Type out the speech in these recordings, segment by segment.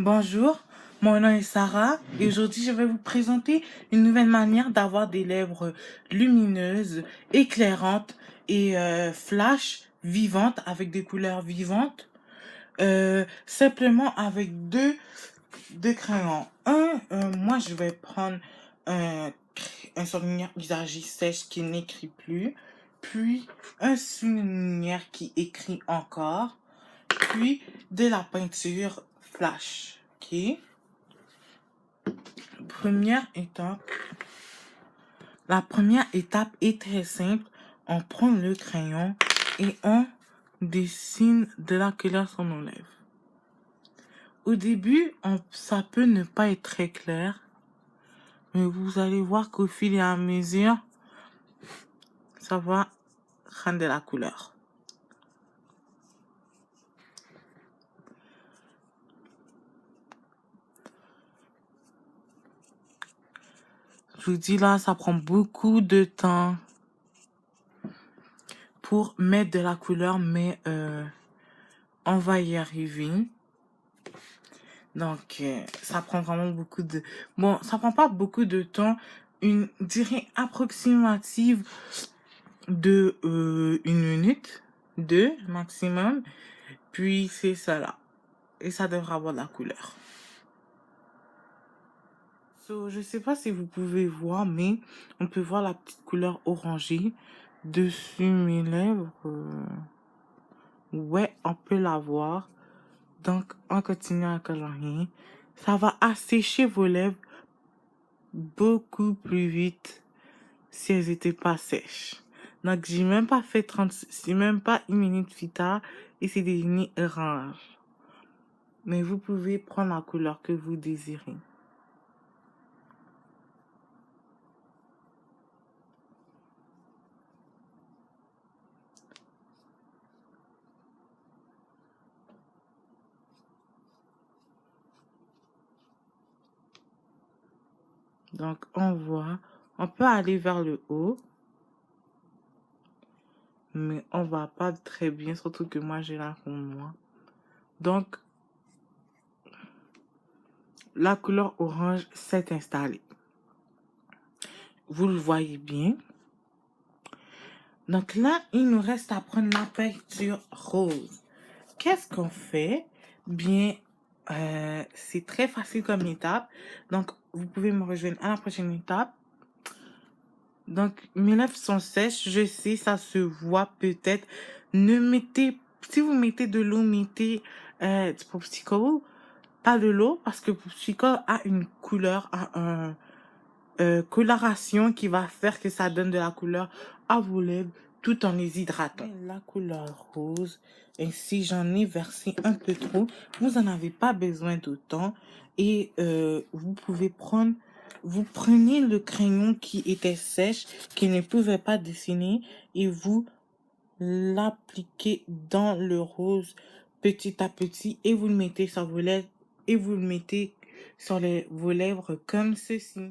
Bonjour, mon nom est Sarah et aujourd'hui je vais vous présenter une nouvelle manière d'avoir des lèvres lumineuses, éclairantes et flash, vivantes, avec des couleurs vivantes, simplement avec deux crayons. Moi je vais prendre un surligneur usagé sèche qui n'écrit plus, puis un surligneur qui écrit encore, puis de la peinture flash. Ok. Première étape. La première étape est très simple. On prend le crayon et on dessine de la couleur sur nos lèvres. Au début, ça peut ne pas être très clair, mais vous allez voir qu'au fil et à mesure, ça va rendre de la couleur. Je vous dis là, ça prend beaucoup de temps pour mettre de la couleur, mais on va y arriver. Donc, ça prend vraiment beaucoup de... Bon, ça prend pas beaucoup de temps. Une durée approximative de 1 minute, 2 maximum. Puis, c'est ça là. Et ça devrait avoir de la couleur. Je sais pas si vous pouvez voir, mais on peut voir la petite couleur orangée dessus mes lèvres. Ouais, on peut la voir. Donc, on continue à colorer. Ça va assécher vos lèvres beaucoup plus vite si elles étaient pas sèches. Donc, j'ai même pas fait 30, c'est même pas 1 minute plus tard et c'est devenu orange. Mais vous pouvez prendre la couleur que vous désirez. Donc, on voit, on peut aller vers le haut, mais on va pas très bien, surtout que moi j'ai la peau noire. Donc, la couleur orange s'est installée. Vous le voyez bien. Donc là, il nous reste à prendre la peinture rose. Qu'est-ce qu'on fait? Bien, c'est très facile comme étape. Donc, vous pouvez me rejoindre à la prochaine étape. Donc, mes lèvres sont sèches. Je sais, ça se voit peut-être. Si vous mettez de l'eau, mettez du popsicle. Pas de l'eau, parce que popsicle a une couleur, a un coloration qui va faire que ça donne de la couleur à vos lèvres tout en les hydratant. La couleur rose, et si j'en ai versé un peu trop, vous n'en avez pas besoin d'autant. Et vous prenez le crayon qui était sèche, qui ne pouvait pas dessiner, et vous l'appliquez dans le rose petit à petit, et vous le mettez sur vos lèvres, et vous le mettez sur vos lèvres comme ceci.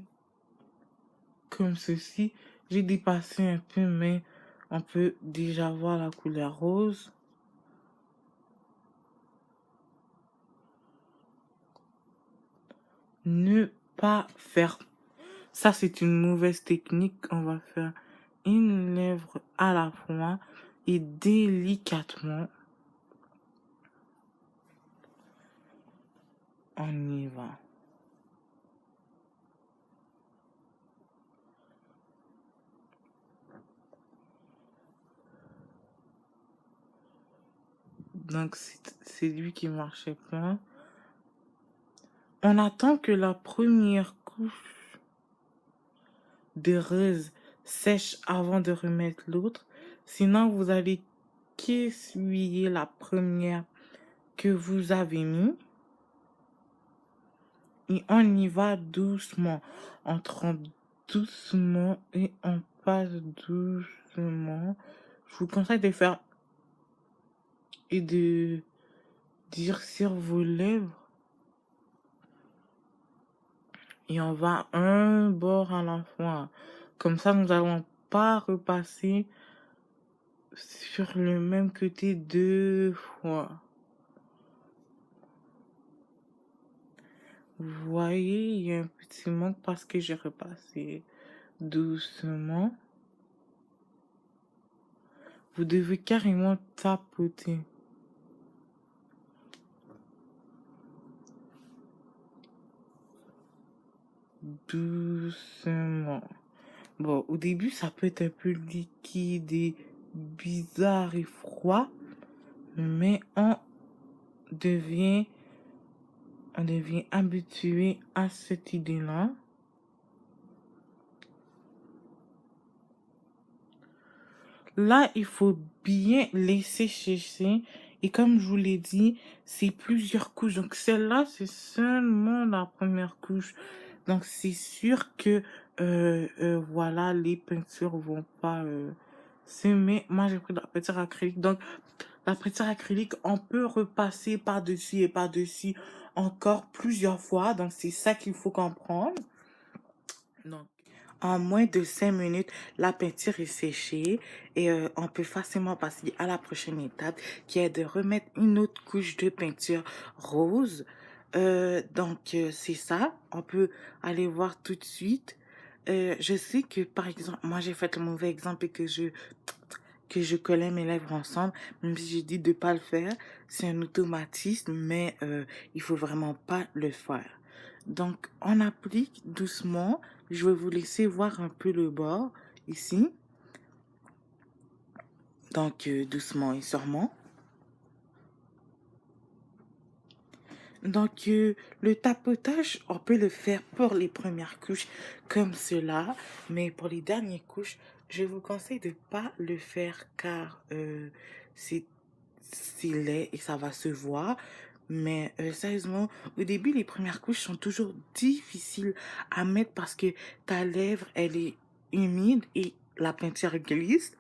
Comme ceci. J'ai dépassé un peu, mais on peut déjà voir la couleur rose. Ne pas faire... Ça, c'est une mauvaise technique. On va faire une lèvre à la fois et délicatement. On y va. Donc, c'est lui qui marchait pas. On attend que la première couche de rose sèche avant de remettre l'autre. Sinon, vous allez qu'essuyer la première que vous avez mis. Et on y va doucement. On trempe doucement et on passe doucement. Je vous conseille de faire et de durcir vos lèvres. Et on va un bord à la fois. Comme ça, nous n'allons pas repasser sur le même côté 2 fois. Vous voyez, il y a un petit manque parce que j'ai repassé doucement. Vous devez carrément tapoter. Doucement. Bon, au début, ça peut être un peu liquide et bizarre et froid, mais devient, on devient habitué à cette idée-là. Là, il faut bien laisser sécher. Et comme je vous l'ai dit, c'est plusieurs couches. Donc, celle-là, c'est seulement la première couche. Donc, c'est sûr que, voilà, les peintures vont pas s'aimer. Moi, j'ai pris de la peinture acrylique. Donc, la peinture acrylique, on peut repasser par-dessus et par-dessus encore plusieurs fois. Donc, c'est ça qu'il faut comprendre. Donc, en moins de 5 minutes, la peinture est séchée et on peut facilement passer à la prochaine étape qui est de remettre une autre couche de peinture rose. C'est ça. On peut aller voir tout de suite. Je sais que, par exemple, moi j'ai fait le mauvais exemple et que je collais mes lèvres ensemble, même si j'ai dit de pas le faire. C'est un automatisme, mais il faut vraiment pas le faire. Donc, on applique doucement. Je vais vous laisser voir un peu le bord ici. Donc, doucement et sûrement. Donc, le tapotage, on peut le faire pour les premières couches comme cela, mais pour les dernières couches, je vous conseille de pas le faire car c'est c'est laid et ça va se voir. Mais sérieusement, au début, les premières couches sont toujours difficiles à mettre parce que ta lèvre, elle est humide et la peinture glisse.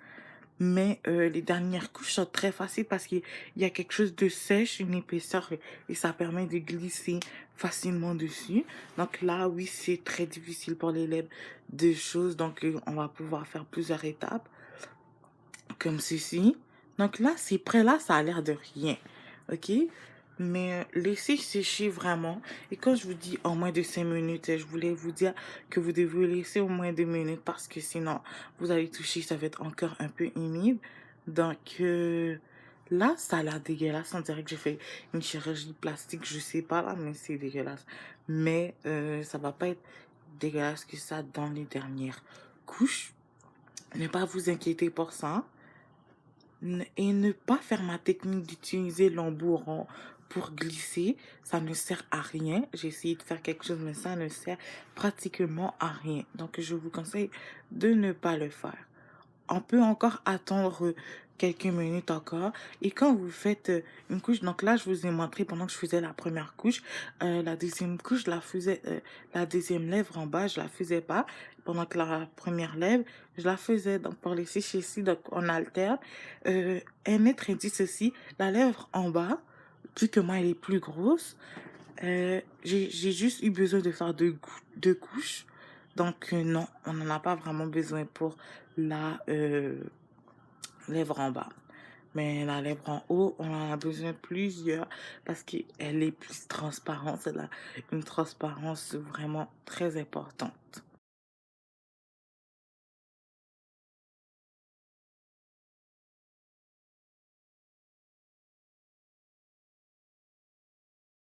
Mais les dernières couches sont très faciles parce qu'il y a quelque chose de sèche, une épaisseur, et ça permet de glisser facilement dessus. Donc là, oui, c'est très difficile pour l'élève de choses. Donc, on va pouvoir faire plusieurs étapes comme ceci. Donc là, c'est prêt. Là, ça a l'air de rien. OK? Mais laissez sécher vraiment. Et quand je vous dis en moins de 5 minutes, je voulais vous dire que vous devez laisser au moins 2 minutes parce que sinon, vous allez toucher, ça va être encore un peu humide. Donc là, ça a l'air dégueulasse. On dirait que j'ai fait une chirurgie plastique. Je sais pas là, mais c'est dégueulasse. Mais ça va pas être dégueulasse que ça dans les dernières couches. Ne pas vous inquiéter pour ça. Et ne pas faire ma technique d'utiliser l'embourron pour glisser, ça ne sert à rien. J'ai essayé de faire quelque chose, mais ça ne sert pratiquement à rien. Donc, je vous conseille de ne pas le faire. On peut encore attendre quelques minutes encore. Et quand vous faites une couche, donc là, je vous ai montré pendant que je faisais la première couche. La deuxième couche, je la faisais, la deuxième lèvre en bas, je la faisais pas. Pendant que la première lèvre, je la faisais. Donc, pour les sécher ici, donc on alterne. Un autre indice aussi, la lèvre en bas, vu que moi, elle est plus grosse, j'ai juste eu besoin de faire deux couches. Donc, non, on n'en a pas vraiment besoin pour la lèvre en bas. Mais la lèvre en haut, on en a besoin plusieurs parce qu'elle est plus transparente. Elle a une transparence vraiment très importante.